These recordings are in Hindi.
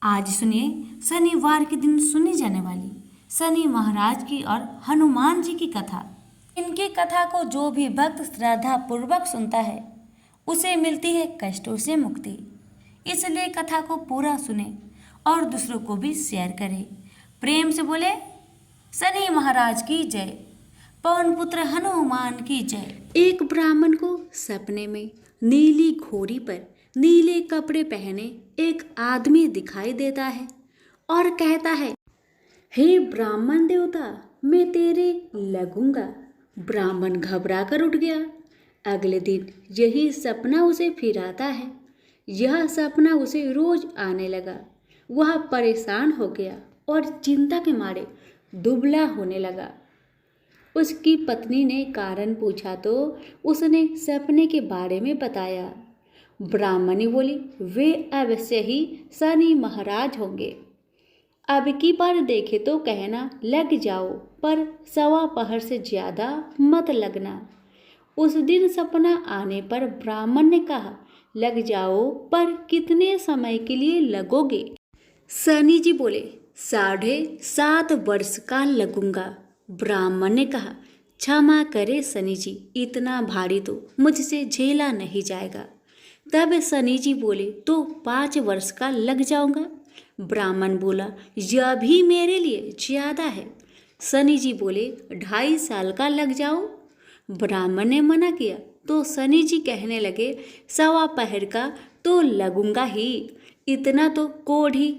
आज सुनिए शनिवार के दिन सुनी जाने वाली शनि महाराज की और हनुमान जी की कथा। इनकी कथा को जो भी भक्त श्रद्धा पूर्वक सुनता है उसे मिलती है कष्टों से मुक्ति। इसलिए कथा को पूरा सुने और दूसरों को भी शेयर करें। प्रेम से बोले शनि महाराज की जय, पवन पुत्र हनुमान की जय। एक ब्राह्मण को सपने में नीली घोड़ी पर नीले कपड़े पहने एक आदमी दिखाई देता है और कहता है, हे ब्राह्मण देवता, मैं तेरे लगूंगा। ब्राह्मण घबरा कर उठ गया। अगले दिन यही सपना उसे फिर आता है। यह सपना उसे रोज आने लगा। वह परेशान हो गया और चिंता के मारे दुबला होने लगा। उसकी पत्नी ने कारण पूछा तो उसने सपने के बारे में बताया। ब्राह्मणी बोली, वे अवश्य ही शनि महाराज होंगे। अब की बार देखे तो कहना लग जाओ, पर सवा पहर से ज्यादा मत लगना। उस दिन सपना आने पर ब्राह्मण ने कहा, लग जाओ, पर कितने समय के लिए लगोगे? शनि जी बोले, 7.5 वर्ष का लगूंगा। ब्राह्मण ने कहा, क्षमा करे शनि जी, इतना भारी तो मुझसे झेला नहीं जाएगा। तब शनि जी बोले, तो 5 वर्ष का लग जाऊंगा। ब्राह्मण बोला, यह भी मेरे लिए ज्यादा है। शनि जी बोले, 2.5 साल का लग जाओ। ब्राह्मण ने मना किया तो शनि जी कहने लगे, सवा पहर का तो लगूंगा ही, इतना तो कोढ़ी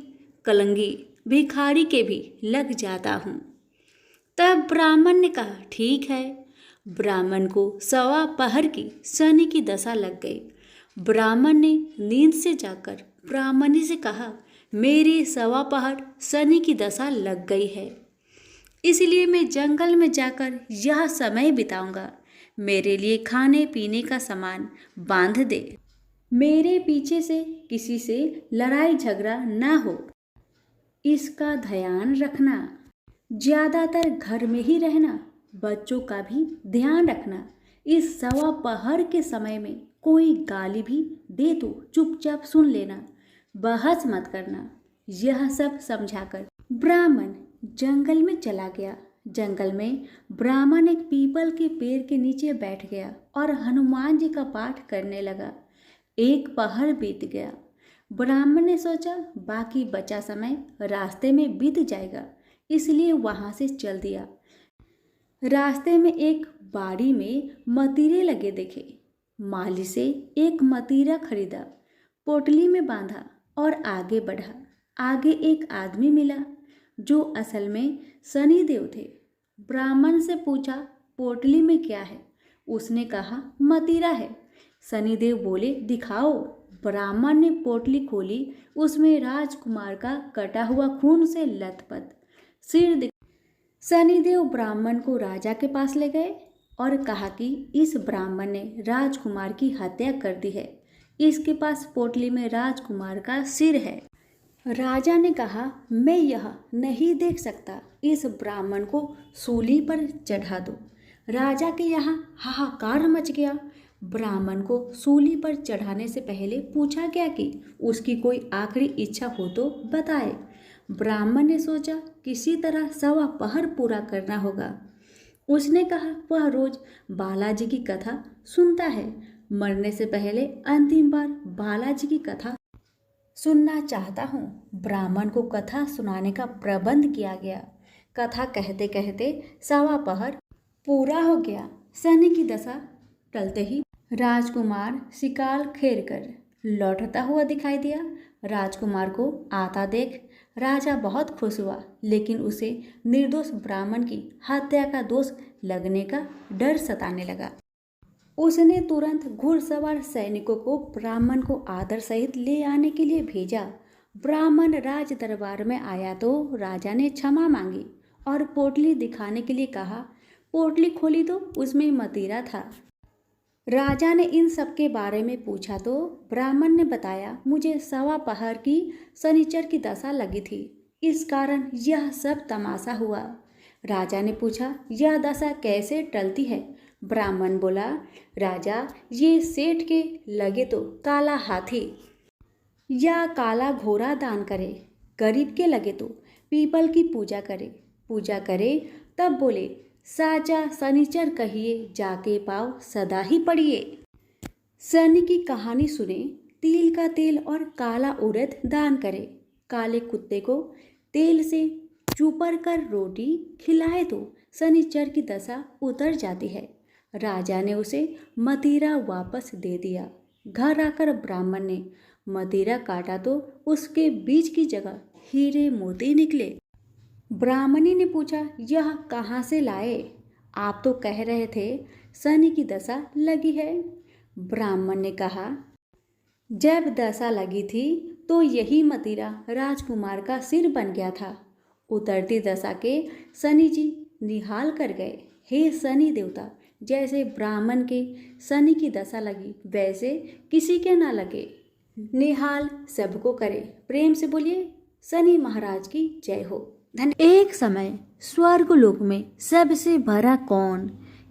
कलंगी भिखारी के भी लग जाता हूँ। तब ब्राह्मण ने कहा, ठीक है। ब्राह्मण को सवा पहर की शनि की दशा लग गई। ब्राह्मण ने नींद से जाकर ब्राह्मणी से कहा, मेरी सवा पहर शनि की दशा लग गई है, इसलिए मैं जंगल में जाकर यह समय बिताऊंगा। मेरे लिए खाने पीने का सामान बांध दे। मेरे पीछे से किसी से लड़ाई झगड़ा ना हो, इसका ध्यान रखना। ज्यादातर घर में ही रहना, बच्चों का भी ध्यान रखना। इस सवा पहर के समय में कोई गाली भी दे तो चुपचाप सुन लेना, बहस मत करना। यह सब समझाकर ब्राह्मण जंगल में चला गया। जंगल में ब्राह्मण एक पीपल के पेड़ के नीचे बैठ गया और हनुमान जी का पाठ करने लगा। एक पहर बीत गया। ब्राह्मण ने सोचा बाकी बचा समय रास्ते में बीत जाएगा, इसलिए वहां से चल दिया। रास्ते में एक बाड़ी में मतीरे लगे देखे। माली से एक मतीरा खरीदा, पोटली में बांधा और आगे बढ़ा। आगे एक आदमी मिला जो असल में शनिदेव थे। ब्राह्मण से पूछा, पोटली में क्या है? उसने कहा, मतीरा है। शनिदेव बोले, दिखाओ। ब्राह्मण ने पोटली खोली। उसमें राजकुमार का कटा हुआ खून से लथपथ सिर। शनिदेव ब्राह्मण को राजा के पास ले गए और कहा कि इस ब्राह्मण ने राजकुमार की हत्या कर दी है। इसके पास पोटली में राजकुमार का सिर है। राजा ने कहा, मैं यह नहीं देख सकता, इस ब्राह्मण को सूली पर चढ़ा दो। राजा के यहाँ हाहाकार मच गया। ब्राह्मण को सूली पर चढ़ाने से पहले पूछा गया कि उसकी कोई आखिरी इच्छा हो तो बताए। ब्राह्मण ने सोचा किसी तरह सवा पहर पूरा करना होगा। उसने कहा, वह रोज बालाजी की कथा सुनता है। मरने से पहले अंतिम बार बालाजी की कथा सुनना चाहता हूँ। ब्राह्मण को कथा सुनाने का प्रबंध किया गया। कथा कहते कहते सवा पहर पूरा हो गया। शनि की दशा टलते ही राजकुमार शिकार खेर कर लौटता हुआ दिखाई दिया। राजकुमार को आता देख राजा बहुत खुश हुआ, लेकिन उसे निर्दोष ब्राह्मण की हत्या का दोष लगने का डर सताने लगा। उसने तुरंत घुड़सवार सैनिकों को ब्राह्मण को आदर सहित ले आने के लिए भेजा। ब्राह्मण राज दरबार में आया तो राजा ने क्षमा मांगी और पोटली दिखाने के लिए कहा। पोटली खोली तो उसमें मतीरा था। राजा ने इन सब के बारे में पूछा तो ब्राह्मण ने बताया, मुझे सवा पहर की शनिचर की दशा लगी थी, इस कारण यह सब तमाशा हुआ। राजा ने पूछा, यह दशा कैसे टलती है? ब्राह्मण बोला, राजा, ये सेठ के लगे तो काला हाथी या काला घोड़ा दान करे, गरीब के लगे तो पीपल की पूजा करे तब बोले साचा शनिचर कहिए जाके पाओ सदा ही पढ़िए। शनि की कहानी सुने, तिल का तेल और काला उड़द दान करे, काले कुत्ते को तेल से चूपर कर रोटी खिलाए तो शनिचर की दशा उतर जाती है। राजा ने उसे मदिरा वापस दे दिया। घर आकर ब्राह्मण ने मदिरा काटा तो उसके बीज की जगह हीरे मोती निकले। ब्राह्मणी ने पूछा, यह कहाँ से लाए? आप तो कह रहे थे शनि की दशा लगी है। ब्राह्मण ने कहा, जब दशा लगी थी तो यही मदिरा राजकुमार का सिर बन गया था। उतरती दशा के शनि जी निहाल कर गए। हे शनि देवता, जैसे ब्राह्मण के शनि की दशा लगी वैसे किसी के ना लगे। निहाल सबको करे। प्रेम से बोलिए शनि महाराज की जय हो। एक समय स्वर्गलोक में सबसे बड़ा कौन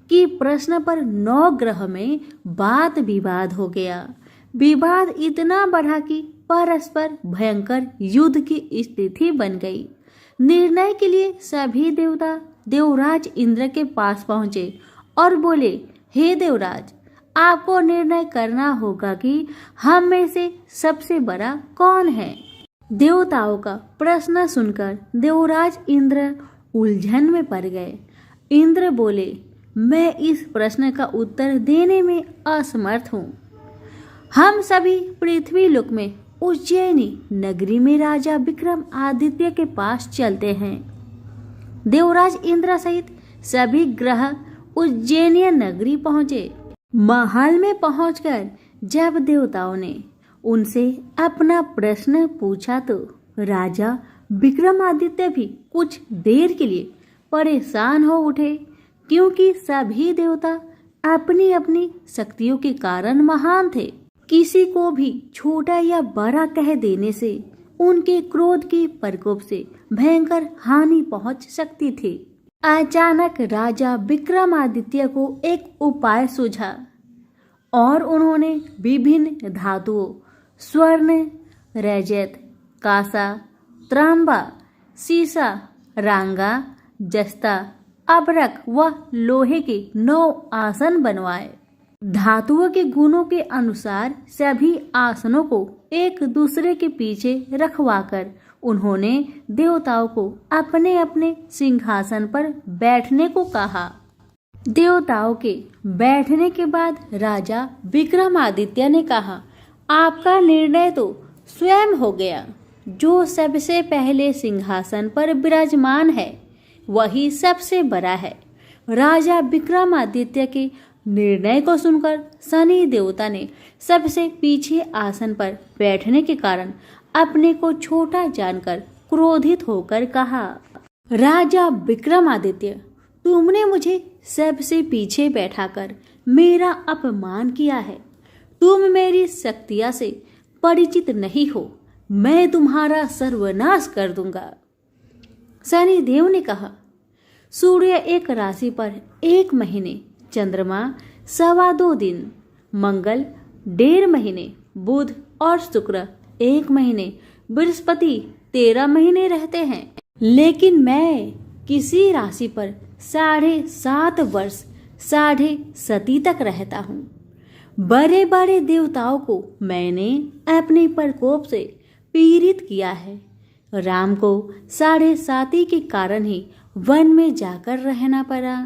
कि प्रश्न पर 9 ग्रह में वाद विवाद हो गया। विवाद इतना बढ़ा कि परस्पर भयंकर युद्ध की स्थिति बन गई। निर्णय के लिए सभी देवता देवराज इंद्र के पास पहुंचे और बोले, हे देवराज, आपको निर्णय करना होगा कि हम में से सबसे बड़ा कौन है। देवताओं का प्रश्न सुनकर देवराज इंद्र उलझन में पड़ गए। इंद्र बोले, मैं इस प्रश्न का उत्तर देने में असमर्थ हूँ। हम सभी पृथ्वी लोक में उज्जैनी नगरी में राजा विक्रम आदित्य के पास चलते हैं। देवराज इंद्र सहित सभी ग्रह उज्जैनी नगरी पहुंचे। महल में पहुंचकर जब देवताओं ने उनसे अपना प्रश्न पूछा तो राजा विक्रमादित्य भी कुछ देर के लिए परेशान हो उठे, क्योंकि सभी देवता अपनी अपनी शक्तियों के कारण महान थे। किसी को भी छोटा या बड़ा कह देने से उनके क्रोध के प्रकोप से भयंकर हानि पहुंच सकती थी। अचानक राजा विक्रमादित्य को एक उपाय सूझा और उन्होंने विभिन्न धातुओं स्वर्ण, रजत, कांसा, तांबा, सीसा, रांगा, जस्ता, अबरक व लोहे के 9 आसन बनवाए। धातुओं के गुणों के अनुसार सभी आसनों को एक दूसरे के पीछे रखवाकर उन्होंने देवताओं को अपने अपने सिंहासन पर बैठने को कहा। देवताओं के बैठने के बाद राजा विक्रमादित्य ने कहा, आपका निर्णय तो स्वयं हो गया। जो सबसे पहले सिंहासन पर विराजमान है वही सबसे बड़ा है। राजा विक्रमादित्य के निर्णय को सुनकर शनि देवता ने सबसे पीछे आसन पर बैठने के कारण अपने को छोटा जानकर क्रोधित होकर कहा, राजा विक्रमादित्य, तुमने मुझे सबसे पीछे बैठाकर मेरा अपमान किया है। तुम मेरी शक्तियां से परिचित नहीं हो। मैं तुम्हारा सर्वनाश कर दूंगा। शनि देव ने कहा, सूर्य एक राशि पर 1 महीने, चंद्रमा 2.25 दिन, मंगल 1.5 महीने, बुध और शुक्र 1 महीने, बृहस्पति 13 महीने रहते हैं। लेकिन मैं किसी राशि पर 7.5 वर्ष 7.5 तक रहता हूँ। बड़े बड़े देवताओं को मैंने अपने प्रकोप से पीड़ित किया है। राम को 7.5 के कारण ही वन में जाकर रहना पड़ा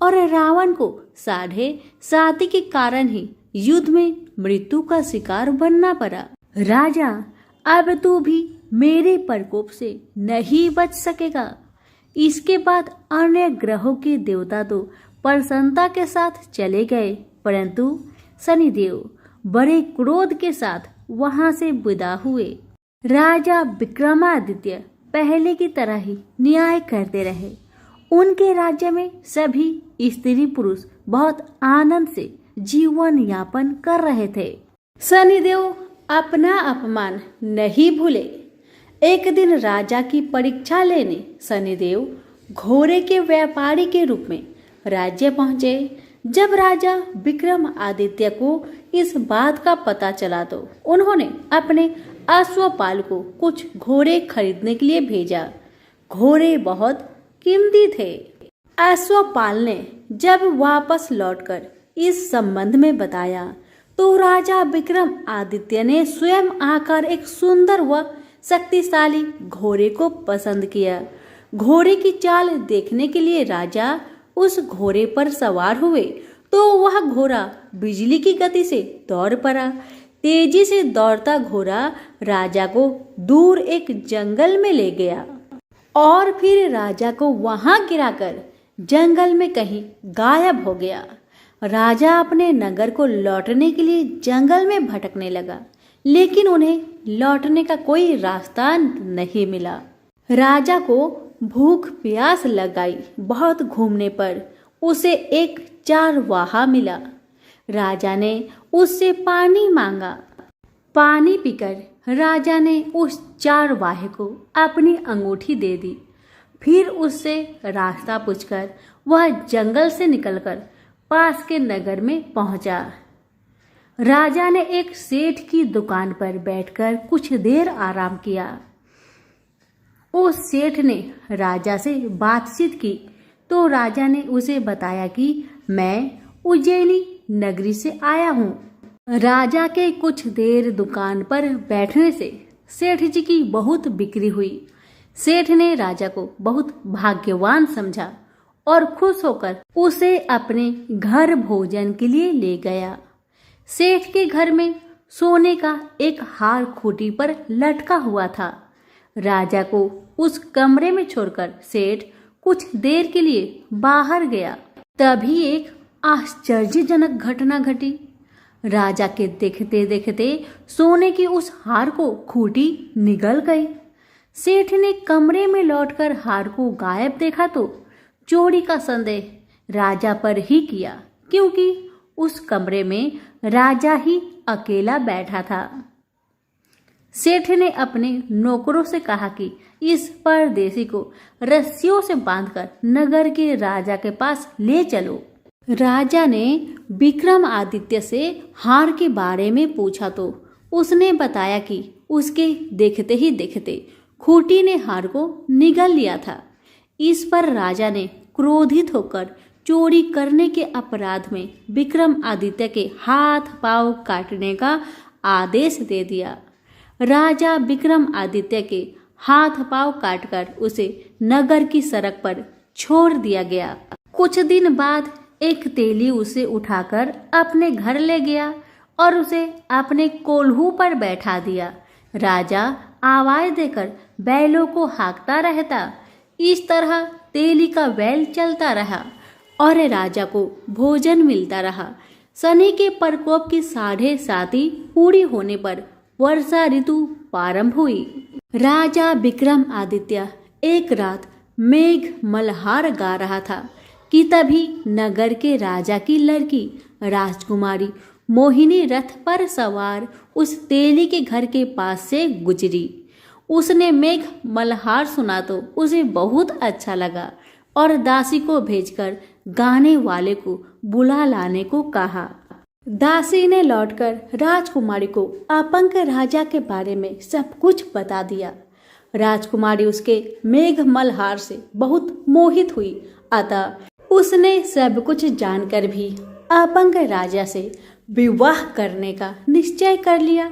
और रावण को 7.5 के कारण ही युद्ध में मृत्यु का शिकार बनना पड़ा। राजा, अब तू भी मेरे प्रकोप से नहीं बच सकेगा। इसके बाद अन्य ग्रहों के देवता तो प्रसन्नता के साथ चले गए, परंतु शनिदेव बड़े क्रोध के साथ वहां से विदा हुए। राजा विक्रमादित्य पहले की तरह ही न्याय करते रहे। उनके राज्य में सभी स्त्री पुरुष बहुत आनंद से जीवन यापन कर रहे थे। शनिदेव अपना अपमान नहीं भूले। एक दिन राजा की परीक्षा लेने शनिदेव घोड़े के व्यापारी के रूप में राज्य पहुंचे। जब राजा विक्रमादित्य को इस बात का पता चला तो उन्होंने अपने अश्वपाल को कुछ घोड़े खरीदने के लिए भेजा। घोड़े बहुत कीमती थे। अश्वपाल ने जब वापस लौटकर इस संबंध में बताया तो राजा विक्रमादित्य ने स्वयं आकर एक सुंदर व शक्तिशाली घोड़े को पसंद किया। घोड़े की चाल देखने के लिए राजा उस घोड़े पर सवार हुए तो वह घोड़ा बिजली की गति से दौड़ पड़ा। तेजी से दौड़ता घोड़ा राजा को दूर एक जंगल में ले गया और फिर राजा को वहां गिराकर जंगल में कहीं गायब हो गया। राजा अपने नगर को लौटने के लिए जंगल में भटकने लगा, लेकिन उन्हें लौटने का कोई रास्ता नहीं मिला। राजा को भूख प्यास लगाई। बहुत घूमने पर उसे एक चारवाहा मिला। राजा ने उससे पानी मांगा। पानी पीकर राजा ने उस चारवाहे को अपनी अंगूठी दे दी। फिर उससे रास्ता पूछकर वह जंगल से निकलकर पास के नगर में पहुंचा। राजा ने एक सेठ की दुकान पर बैठकर कुछ देर आराम किया। उस सेठ ने राजा से बातचीत की तो राजा ने उसे बताया कि मैं उज्जैनी नगरी से आया हूँ। राजा के कुछ देर दुकान पर बैठने से सेठ जी की बहुत बिक्री हुई। सेठ ने राजा को बहुत भाग्यवान समझा और खुश होकर उसे अपने घर भोजन के लिए ले गया। सेठ के घर में सोने का एक हार खूंटी पर लटका हुआ था। राजा को उस कमरे में छोड़कर सेठ कुछ देर के लिए बाहर गया। तभी एक आश्चर्यजनक घटना घटी। राजा के देखते देखते सोने की उस हार को खूंटी निगल गई। सेठ ने कमरे में लौटकर हार को गायब देखा तो चोरी का संदेह राजा पर ही किया, क्योंकि उस कमरे में राजा ही अकेला बैठा था। सेठ ने अपने नौकरों से कहा कि इस परदेसी को रस्सियों से बांधकर नगर के राजा के पास ले चलो। राजा ने विक्रमादित्य से हार के बारे में पूछा तो उसने बताया कि उसके देखते ही देखते खूंटी ने हार को निगल लिया था। इस पर राजा ने क्रोधित होकर चोरी करने के अपराध में विक्रमादित्य के हाथ पांव काटने का आदेश दे दिया। राजा विक्रमादित्य के हाथ पांव काटकर उसे नगर की सड़क पर छोड़ दिया गया। कुछ दिन बाद एक तेली उसे उठाकर अपने घर ले गया और उसे अपने कोल्हू पर बैठा दिया। राजा आवाज देकर बैलों को हाँकता रहता। इस तरह तेली का बैल चलता रहा और राजा को भोजन मिलता रहा। शनि के प्रकोप की 7.5 पूरी होने पर वर्षा ऋतु प्रारंभ हुई। राजा विक्रमादित्य एक रात मेघ मल्हार गा रहा था कि तभी नगर के राजा की लड़की राजकुमारी मोहिनी रथ पर सवार उस तेली के घर के पास से गुजरी। उसने मेघ मल्हार सुना तो उसे बहुत अच्छा लगा और दासी को भेजकर गाने वाले को बुला लाने को कहा। दासी ने लौटकर राजकुमारी को अपंग राजा के बारे में सब कुछ बता दिया। राजकुमारी उसके मेघ मल्हार से बहुत मोहित हुई, अतः उसने सब कुछ जानकर भी अपंग राजा से विवाह करने का निश्चय कर लिया।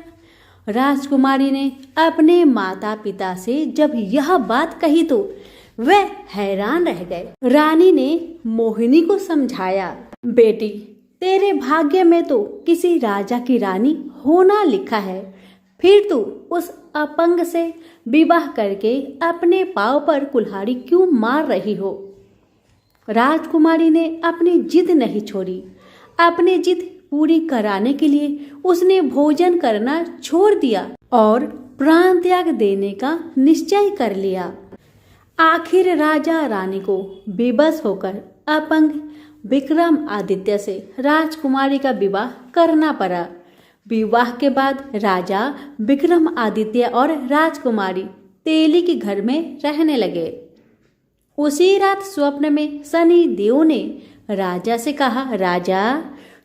राजकुमारी ने अपने माता पिता से जब यह बात कही तो वे हैरान रह गए। रानी ने मोहिनी को समझाया, बेटी तेरे भाग्य में तो किसी राजा की रानी होना लिखा है, फिर तू उस अपंग से विवाह करके अपने पांव पर कुल्हाड़ी क्यों मार रही हो। राजकुमारी ने अपनी जिद नहीं छोड़ी। अपनी जिद पूरी कराने के लिए उसने भोजन करना छोड़ दिया और प्राण त्याग देने का निश्चय कर लिया। आखिर राजा रानी को बेबस होकर अपंग विक्रमादित्य से राजकुमारी का विवाह करना पड़ा। विवाह के बाद राजा विक्रमादित्य और राजकुमारी तेली के घर में रहने लगे। उसी रात स्वप्न में शनि देव ने राजा से कहा, राजा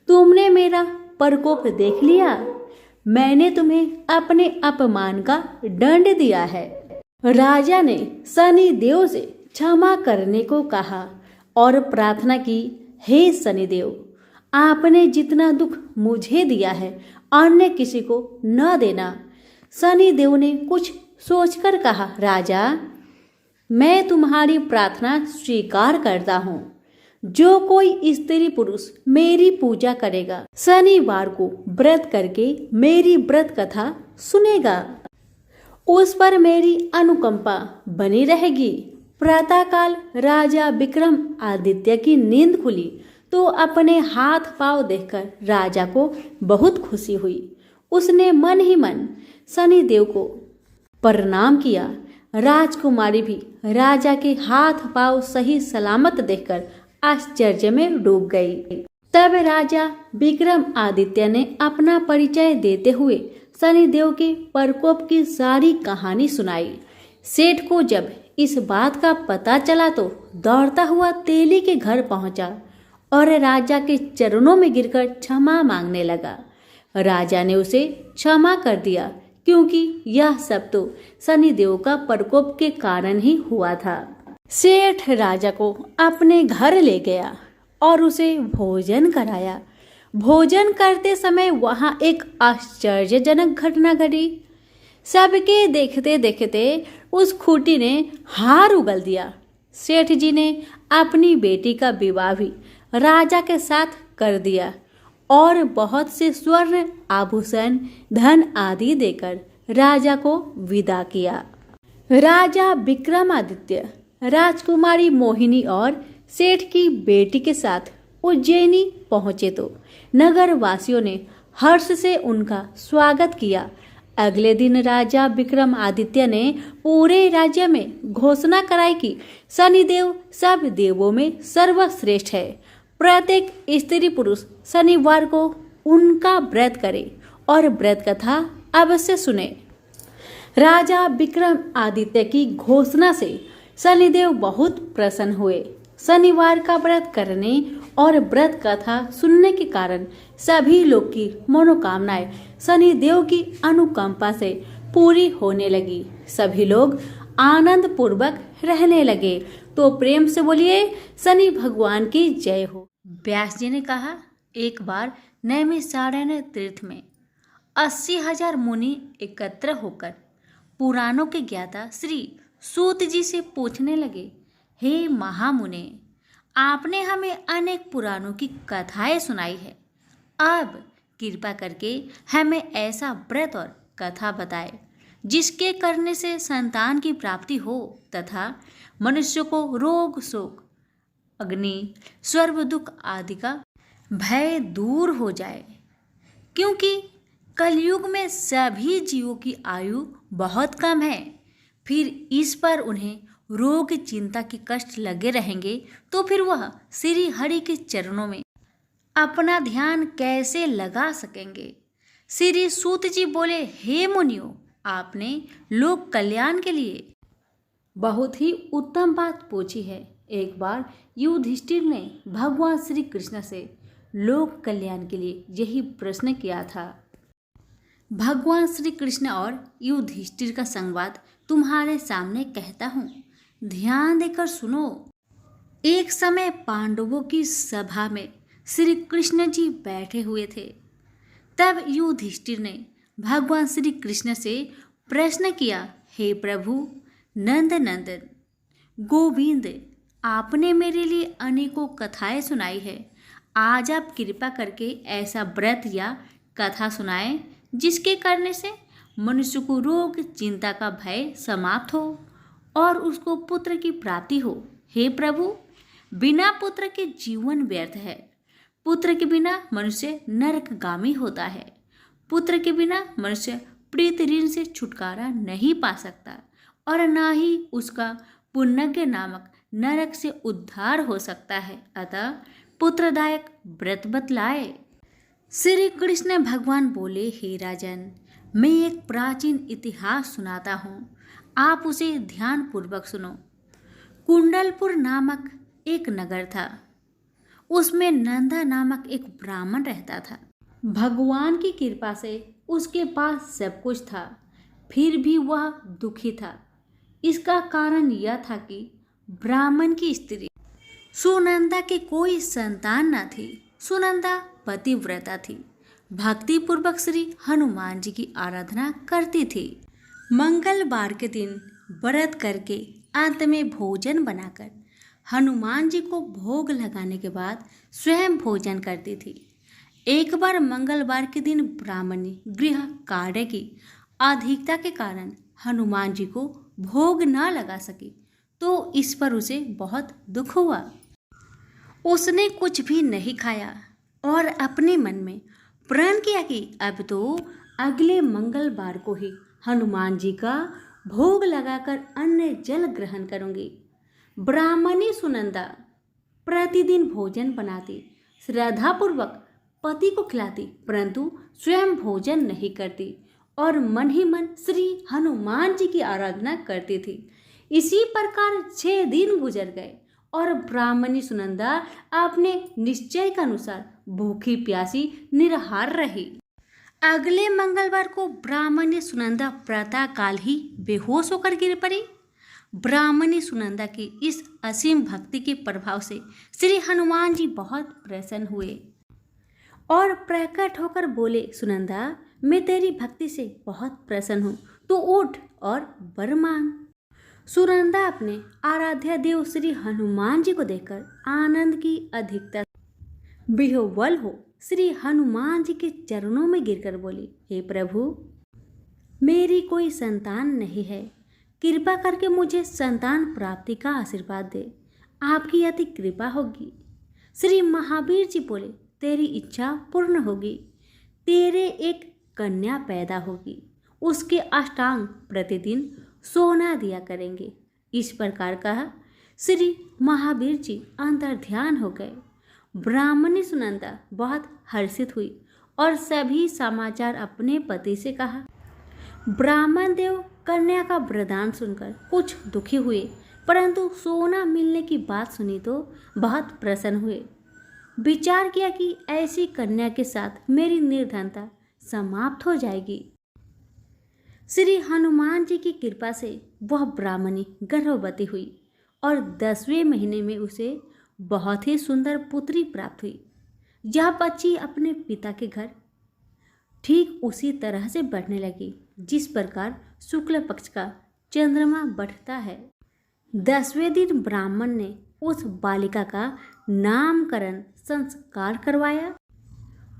तुमने मेरा प्रकोप देख लिया। मैंने तुम्हें अपने अपमान का दंड दिया है। राजा ने शनिदेव से क्षमा करने को कहा और प्रार्थना की, हे शनिदेव, आपने जितना दुख मुझे दिया है अन्य किसी को न देना। शनिदेव ने कुछ सोचकर कहा, राजा, मैं तुम्हारी प्रार्थना स्वीकार करता हूँ। जो कोई स्त्री पुरुष मेरी पूजा करेगा, शनिवार को व्रत करके मेरी व्रत कथा सुनेगा, उस पर मेरी अनुकंपा बनी रहेगी। प्रातःकाल राजा विक्रम आदित्य की नींद खुली तो अपने हाथ पांव देखकर राजा को बहुत खुशी हुई। उसने मन ही मन शनिदेव को प्रणाम किया। राजकुमारी भी राजा के हाथ पांव सही सलामत देखकर आश्चर्य में डूब गई। तब राजा विक्रम आदित्य ने अपना परिचय देते हुए शनिदेव के प्रकोप की सारी कहानी सुनाई। सेठ को जब इस बात का पता चला तो दौड़ता हुआ तेली के घर पहुंचा और राजा के चरणों में गिरकर क्षमा मांगने लगा। राजा ने उसे क्षमा कर दिया क्योंकि यह सब तो शनिदेव का प्रकोप के कारण ही हुआ था। सेठ राजा को अपने घर ले गया और उसे भोजन कराया। भोजन करते समय वहां एक आश्चर्यजनक घटना घटी। सबके देखते देखते उस खूंटी ने हार उगल दिया। सेठ जी ने अपनी बेटी का विवाह भी राजा के साथ कर दिया और बहुत से स्वर्ण आभूषण, धन आदि देकर राजा को विदा किया। राजा विक्रमादित्य राजकुमारी मोहिनी और सेठ की बेटी के साथ उज्जैनी पहुंचे तो नगर वासियों ने हर्ष से उनका स्वागत किया। अगले दिन राजा विक्रमादित्य ने पूरे राज्य में घोषणा कराई कि शनिदेव सब देवों में सर्वश्रेष्ठ है। प्रत्येक स्त्री पुरुष शनिवार को उनका व्रत करे और व्रत कथा अवश्य सुने। राजा विक्रमादित्य की घोषणा से शनिदेव बहुत प्रसन्न हुए। शनिवार का व्रत करने और व्रत कथा सुनने के कारण सभी लोग की मनोकामनाएं शनिदेव की अनुकंपा से पूरी होने लगी। सभी लोग आनंद पूर्वक रहने लगे। तो प्रेम से बोलिए शनि भगवान की जय हो। व्यास जी ने कहा, एक बार नैमिषारण्य तीर्थ में 80,000 मुनि एकत्र होकर पुराणों के ज्ञाता श्री सूत जी से पूछने लगे, हे महामुने, आपने हमें अनेक पुराणों की कथाएं सुनाई है। अब कृपा करके हमें ऐसा व्रत और कथा बताए जिसके करने से संतान की प्राप्ति हो तथा मनुष्य को रोग, शोक, अग्नि, स्वर्ग दुख आदि का भय दूर हो जाए। क्योंकि कलयुग में सभी जीवों की आयु बहुत कम है, फिर इस पर उन्हें रोग, चिंता के कष्ट लगे रहेंगे तो फिर वह श्री हरि के चरणों में अपना ध्यान कैसे लगा सकेंगे। श्री सूत जी बोले, हे मुनियों, आपने लोक कल्याण के लिए बहुत ही उत्तम बात पूछी है। एक बार युधिष्ठिर ने भगवान श्री कृष्ण से लोक कल्याण के लिए यही प्रश्न किया था। भगवान श्री कृष्ण और युधिष्ठिर का संवाद तुम्हारे सामने कहता हूँ, ध्यान देकर सुनो। एक समय पांडवों की सभा में श्री कृष्ण जी बैठे हुए थे। तब युधिष्ठिर ने भगवान श्री कृष्ण से प्रश्न किया, हे प्रभु नंद नंदन गोविंद, आपने मेरे लिए अनेकों कथाएं सुनाई है। आज आप कृपा करके ऐसा व्रत या कथा सुनाएं जिसके करने से मनुष्य को रोग, चिंता का भय समाप्त हो और उसको पुत्र की प्राप्ति हो। हे प्रभु, बिना पुत्र के जीवन व्यर्थ है। पुत्र के बिना मनुष्य नरकगामी होता है। पुत्र के बिना मनुष्य प्रीत ऋण से छुटकारा नहीं पा सकता और ना ही उसका पुण्यज्ञ नामक नरक से उद्धार हो सकता है। अतः पुत्रदायक व्रत बतलाए। श्री कृष्ण भगवान बोले, हे राजन, मैं एक प्राचीन इतिहास सुनाता हूँ, आप उसे ध्यान पूर्वक सुनो। कुंडलपुर नामक एक नगर था। उसमें नंदा नामक एक ब्राह्मण रहता था। भगवान की कृपा से उसके पास सब कुछ था, फिर भी वह दुखी था। इसका कारण यह था कि ब्राह्मण की स्त्री सुनंदा के कोई संतान न थी। सुनंदा पतिव्रता थी, भक्ति पूर्वक श्री हनुमान जी की आराधना करती थी। मंगलवार के दिन व्रत करके अंत में भोजन बनाकर हनुमान जी को भोग लगाने के बाद स्वयं भोजन करती थी। एक बार मंगलवार के दिन ब्राह्मणी गृह कार्य की अधिकता के कारण हनुमान जी को भोग न लगा सकी, तो इस पर उसे बहुत दुख हुआ। उसने कुछ भी नहीं खाया और अपने मन में प्रण किया कि अब तो अगले मंगलवार को ही हनुमान जी का भोग लगाकर अन्न जल ग्रहण करूंगी। ब्राह्मणी सुनंदा प्रतिदिन भोजन बनाती, श्रद्धापूर्वक पति को खिलाती, परंतु स्वयं भोजन नहीं करती और मन ही मन श्री हनुमान जी की आराधना करती थी। इसी प्रकार 6 दिन गुजर गए और ब्राह्मणी सुनंदा अपने निश्चय के अनुसार भूखी प्यासी निराहार रही। अगले मंगलवार को ब्राह्मणी सुनंदा प्रातः काल ही बेहोश होकर गिर पड़ी। ब्राह्मणी सुनंदा की इस असीम भक्ति के प्रभाव से श्री हनुमान जी बहुत प्रसन्न हुए और प्रकट होकर बोले, सुनंदा, मैं तेरी भक्ति से बहुत प्रसन्न हूँ, तू उठ और वर मांग। सुनंदा अपने आराध्य देव श्री हनुमान जी को देखकर आनंद की अधिकता विह्वल हो श्री हनुमान जी के चरणों में गिरकर बोली, हे प्रभु, मेरी कोई संतान नहीं है, कृपा करके मुझे संतान प्राप्ति का आशीर्वाद दे, आपकी अति कृपा होगी। श्री महावीर जी बोले, तेरी इच्छा पूर्ण होगी, तेरे एक कन्या पैदा होगी, उसके अष्टांग प्रतिदिन सोना दिया करेंगे। इस प्रकार कहा। श्री महावीर जी अंतर ध्यान हो गए। ब्राह्मणी सुनंदा बहुत हर्षित हुई और सभी समाचार अपने पति से कहा। ब्राह्मण देव कन्या का वरदान सुनकर कुछ दुखी हुए, परंतु सोना मिलने की बात सुनी तो बहुत प्रसन्न हुए। विचार किया कि ऐसी कन्या के साथ मेरी निर्धनता समाप्त हो जाएगी। श्री हनुमान जी की कृपा से वह ब्राह्मणी गर्भवती हुई और 10वें महीने में उसे बहुत ही सुंदर पुत्री प्राप्त हुई। यह बच्ची अपने पिता के घर ठीक उसी तरह से बढ़ने लगी जिस प्रकार शुक्ल पक्ष का चंद्रमा बढ़ता है। 10वें दिन ब्राह्मण ने उस बालिका का नामकरण संस्कार करवाया।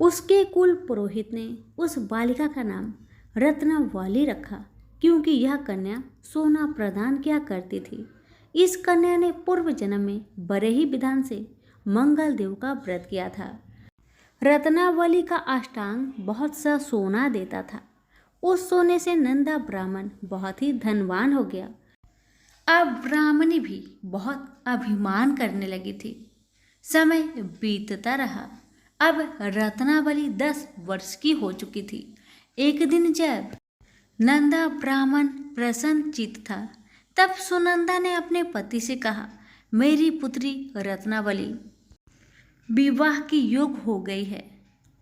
उसके कुल पुरोहित ने उस बालिका का नाम रत्नावली रखा, क्योंकि यह कन्या सोना प्रदान किया करती थी। इस कन्या ने पूर्व जन्म में बड़े ही विधान से मंगल देव का व्रत किया था। रत्नावली का अष्टांग बहुत सा सोना देता था। उस सोने से नंदा ब्राह्मण बहुत ही धनवान हो गया। अब ब्राह्मणी भी बहुत अभिमान करने लगी थी। समय बीतता रहा। अब रत्नावली 10 वर्ष की हो चुकी थी। एक दिन जब नंदा ब्राह्मण प्रसन्न चित्त था, तब सुनंदा ने अपने पति से कहा, मेरी पुत्री रत्नावली विवाह की योग हो गई है,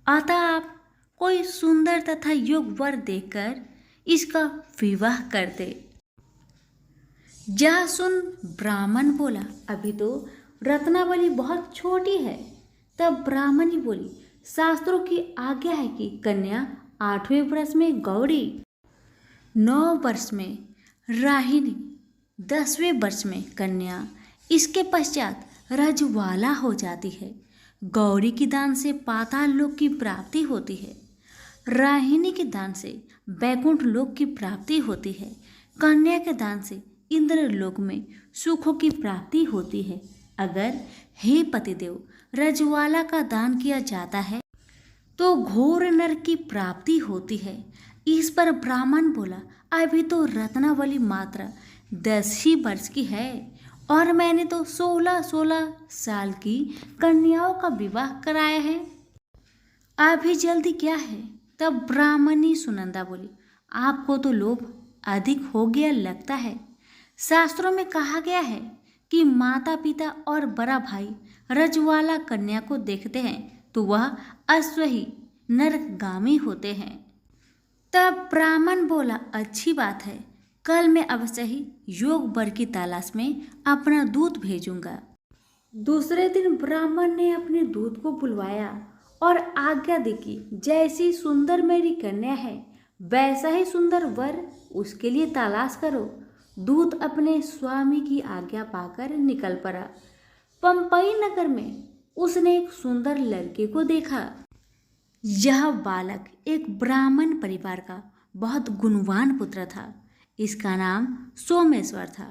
अतः आप कोई सुंदर तथा योग वर देकर इसका विवाह कर दे। जा सुन ब्राह्मण बोला, अभी तो रत्नावली बहुत छोटी है। तब ब्राह्मणी बोली, शास्त्रों की आज्ञा है कि कन्या 8वें वर्ष में गौरी, 9 वर्ष में राहिनी, 10वें वर्ष में कन्या, इसके पश्चात रजवाला हो जाती है। गौरी के दान से पाताल लोक की प्राप्ति होती है, राहिनी के दान से बैकुंठ लोक की प्राप्ति होती है, कन्या के दान से इंद्र लोक में सुखों की प्राप्ति होती है। अगर हे पतिदेव रजवाला का दान किया जाता है तो घोर नरक की प्राप्ति होती है। इस पर ब्राह्मण बोला, अभी तो रत्नावली मात्र 10 ही वर्ष की है और मैंने तो 16-16 साल की कन्याओं का विवाह कराया है, अभी जल्दी क्या है। तब ब्राह्मणी सुनंदा बोली, आपको तो लोभ अधिक हो गया लगता है। शास्त्रों में कहा गया है कि माता पिता और बड़ा भाई रजवाला कन्या को देखते हैं तो वह अश्व ही नरकगामी होते हैं। तब ब्राह्मण बोला, अच्छी बात है, कल मैं अवश्य ही योग वर की तलाश में अपना दूत भेजूंगा। दूसरे दिन ब्राह्मण ने अपने दूत को बुलवाया और आज्ञा दी कि जैसी सुंदर मेरी कन्या है वैसा ही सुंदर वर उसके लिए तलाश करो। दूत अपने स्वामी की आज्ञा पाकर निकल पड़ा। पंपई नगर में उसने एक सुंदर लड़के को देखा। यह बालक एक ब्राह्मण परिवार का बहुत गुणवान पुत्र था। इसका नाम सोमेश्वर था।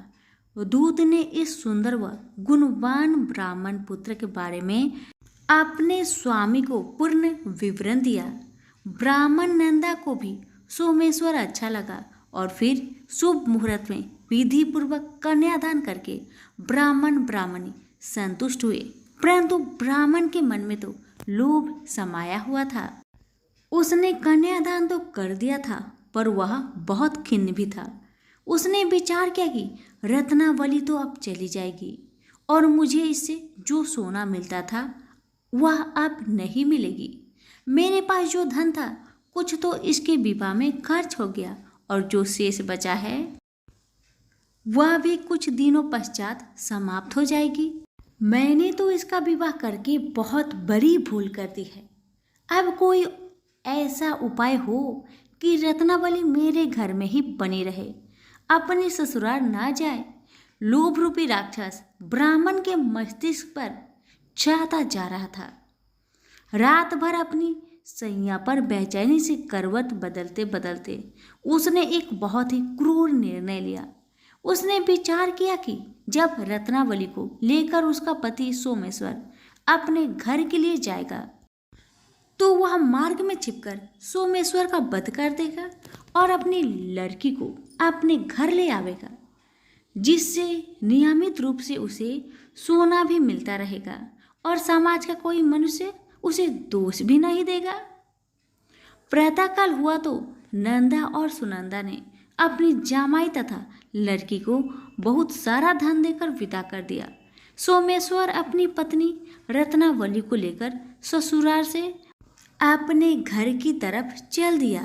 दूत ने इस सुंदर व गुणवान ब्राह्मण पुत्र के बारे में अपने स्वामी को पूर्ण विवरण दिया। ब्राह्मण नंदा को भी सोमेश्वर अच्छा लगा और फिर शुभ मुहूर्त में विधि पूर्वक कन्यादान करके ब्राह्मण ब्राह्मणी संतुष्ट हुए। परंतु ब्राह्मण के मन में तो लोभ समाया हुआ था। उसने कन्यादान तो कर दिया था पर वह बहुत खिन्न भी था। उसने विचार किया कि रत्नावली तो अब चली जाएगी और मुझे इससे जो सोना मिलता था वह अब नहीं मिलेगी। मेरे पास जो धन था कुछ तो इसके विवाह में खर्च हो गया और जो शेष बचा है वह भी कुछ दिनों पश्चात समाप्त हो जाएगी। मैंने तो इसका विवाह करके बहुत बड़ी भूल कर दी है। अब कोई ऐसा उपाय हो कि रत्नावली मेरे घर में ही बनी रहे, अपने ससुराल ना जाए। लोभ रूपी राक्षस ब्राह्मण के मस्तिष्क पर छाता जा रहा था। रात भर अपनी सैया पर बेचैनी से करवट बदलते बदलते उसने एक बहुत ही क्रूर निर्णय लिया। उसने विचार किया कि जब रत्नावली को लेकर उसका पति सोमेश्वर अपने घर के लिए जाएगा तो वह मार्ग में छिपकर सोमेश्वर का वध कर देगा और अपनी लड़की को अपने घर ले आवेगा, जिससे नियमित रूप से उसे सोना भी मिलता रहेगा और समाज का कोई मनुष्य उसे दोष भी नहीं देगा। प्रातःकाल हुआ तो नंदा और सुनंदा ने अपनी जामाई तथा लड़की को बहुत सारा धन देकर विदा कर दिया। सोमेश्वर अपनी पत्नी रत्नावली को लेकर ससुराल से अपने घर की तरफ चल दिया।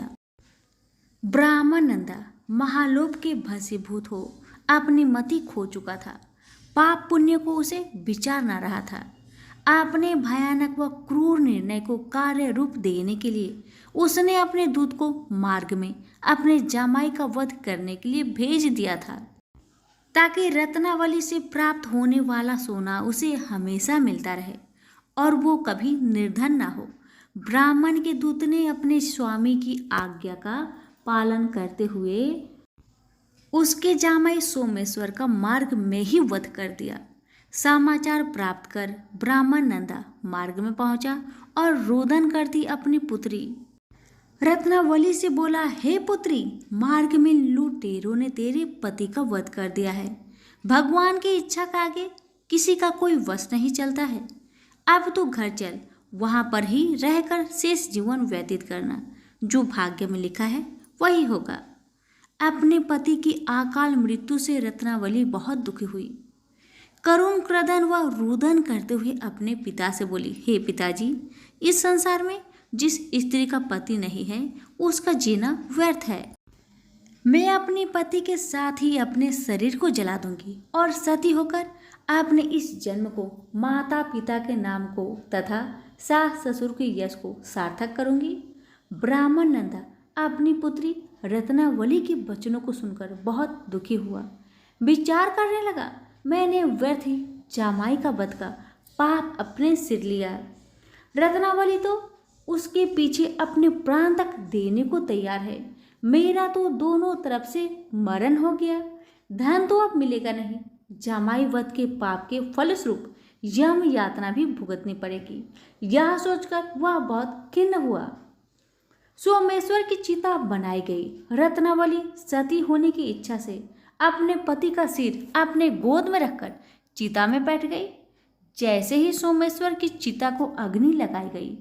ब्राह्मण नंदा महालोभ के भसीभूत हो अपनी मति खो चुका था। पाप पुण्य को उसे विचार न रहा था। अपने भयानक व क्रूर निर्णय को कार्य रूप देने के लिए उसने अपने दूत को मार्ग में अपने जामाई का वध करने के लिए भेज दिया था, ताकि रत्नावली से प्राप्त होने वाला सोना उसे हमेशा मिलता रहे और वो कभी निर्धन ना हो। ब्राह्मण के दूत ने अपने स्वामी की आज्ञा का पालन करते हुए उसके जामाई सोमेश्वर का मार्ग में ही वध कर दिया। समाचार प्राप्त कर ब्राह्मण नंदा मार्ग में पहुंचा और रोदन करती अपनी पुत्री रत्नावली से बोला, हे पुत्री, मार्ग में लुटेरों ने तेरे पति का वध कर दिया है। भगवान की इच्छा का आगे किसी का कोई वश नहीं चलता है। अब तू घर चल, वहां पर ही रहकर शेष जीवन व्यतीत करना। जो भाग्य में लिखा है वही होगा। अपने पति की अकाल मृत्यु से रत्नावली बहुत दुखी हुई। करुण क्रदन व रुदन करते हुए अपने पिता से बोली, हे पिताजी, इस संसार में जिस स्त्री का पति नहीं है उसका जीना व्यर्थ है। मैं अपने पति के साथ ही अपने शरीर को जला दूंगी और सती होकर अपने इस जन्म को माता पिता के नाम को तथा सास ससुर के यश को सार्थक करूंगी। ब्राह्मण नंदा अपनी पुत्री रत्नावली के वचनों को सुनकर बहुत दुखी हुआ। विचार करने लगा, मैंने व्यर्थ ही जामाई का वध का पाप अपने सिर लिया। रत्नावली तो उसके पीछे अपने प्राण तक देने को तैयार है। मेरा तो दोनों तरफ से मरण हो गया। धन तो अब मिलेगा नहीं। जामाई वध के पाप के फलस्वरूप यम यातना भी भुगतनी पड़ेगी। यह सोचकर वह बहुत खिन्न हुआ। सोमेश्वर की चिता बनाई गई। रत्नावली सती होने की इच्छा से अपने पति का सिर अपने गोद में रखकर चिता में बैठ गई। जैसे ही सोमेश्वर की चिता को अग्नि लगाई गई,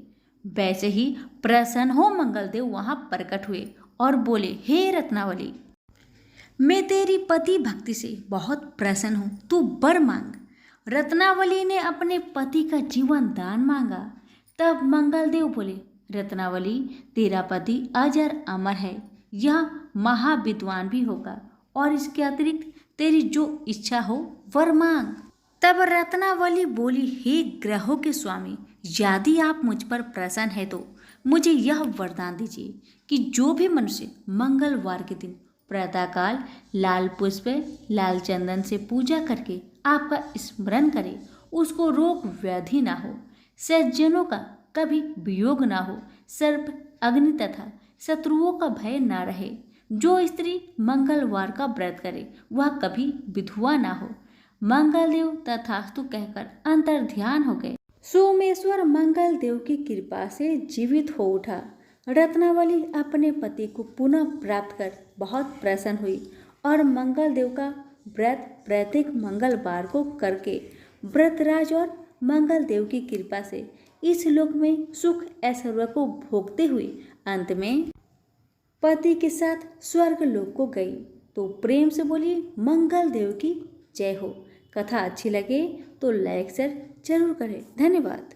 वैसे ही प्रसन्न हो मंगलदेव वहां प्रकट हुए और बोले, हे रत्नावली, मैं तेरी पति भक्ति से बहुत प्रसन्न हूँ, तू वर मांग। रत्नावली ने अपने पति का जीवन दान मांगा। तब मंगलदेव बोले, रत्नावली, तेरा पति अजर अमर है, यह महाविद्वान भी होगा और इसके अतिरिक्त तेरी जो इच्छा हो वर मांग। तब रत्नावली बोली, हे ग्रहों के स्वामी, यदि आप मुझ पर प्रसन्न है तो मुझे यह वरदान दीजिए कि जो भी मनुष्य मंगलवार के दिन प्रातःकाल लाल पुष्प लाल चंदन से पूजा करके आपका स्मरण करे, उसको रोग व्याधि ना हो, सज्जनों का कभी वियोग ना हो, सर्प अग्नि तथा शत्रुओं का भय ना रहे। जो स्त्री मंगलवार का व्रत करे वह कभी विधवा ना हो। मंगलदेव तथास्तु कहकर अंतर्ध्यान हो गए। सोमेश्वर मंगलदेव की कृपा से जीवित हो उठा। रत्नावली अपने पति को पुनः प्राप्त कर बहुत प्रसन्न हुई और मंगलदेव का व्रत प्रत्येक मंगलवार को करके व्रतराज और मंगलदेव की कृपा से इस लोक में सुख ऐश्वर्य को भोगते हुए अंत में पति के साथ स्वर्ग लोक को गई। तो प्रेम से बोलिए मंगलदेव की जय हो। कथा अच्छी लगे तो लाइक शेयर जरूर करें। धन्यवाद।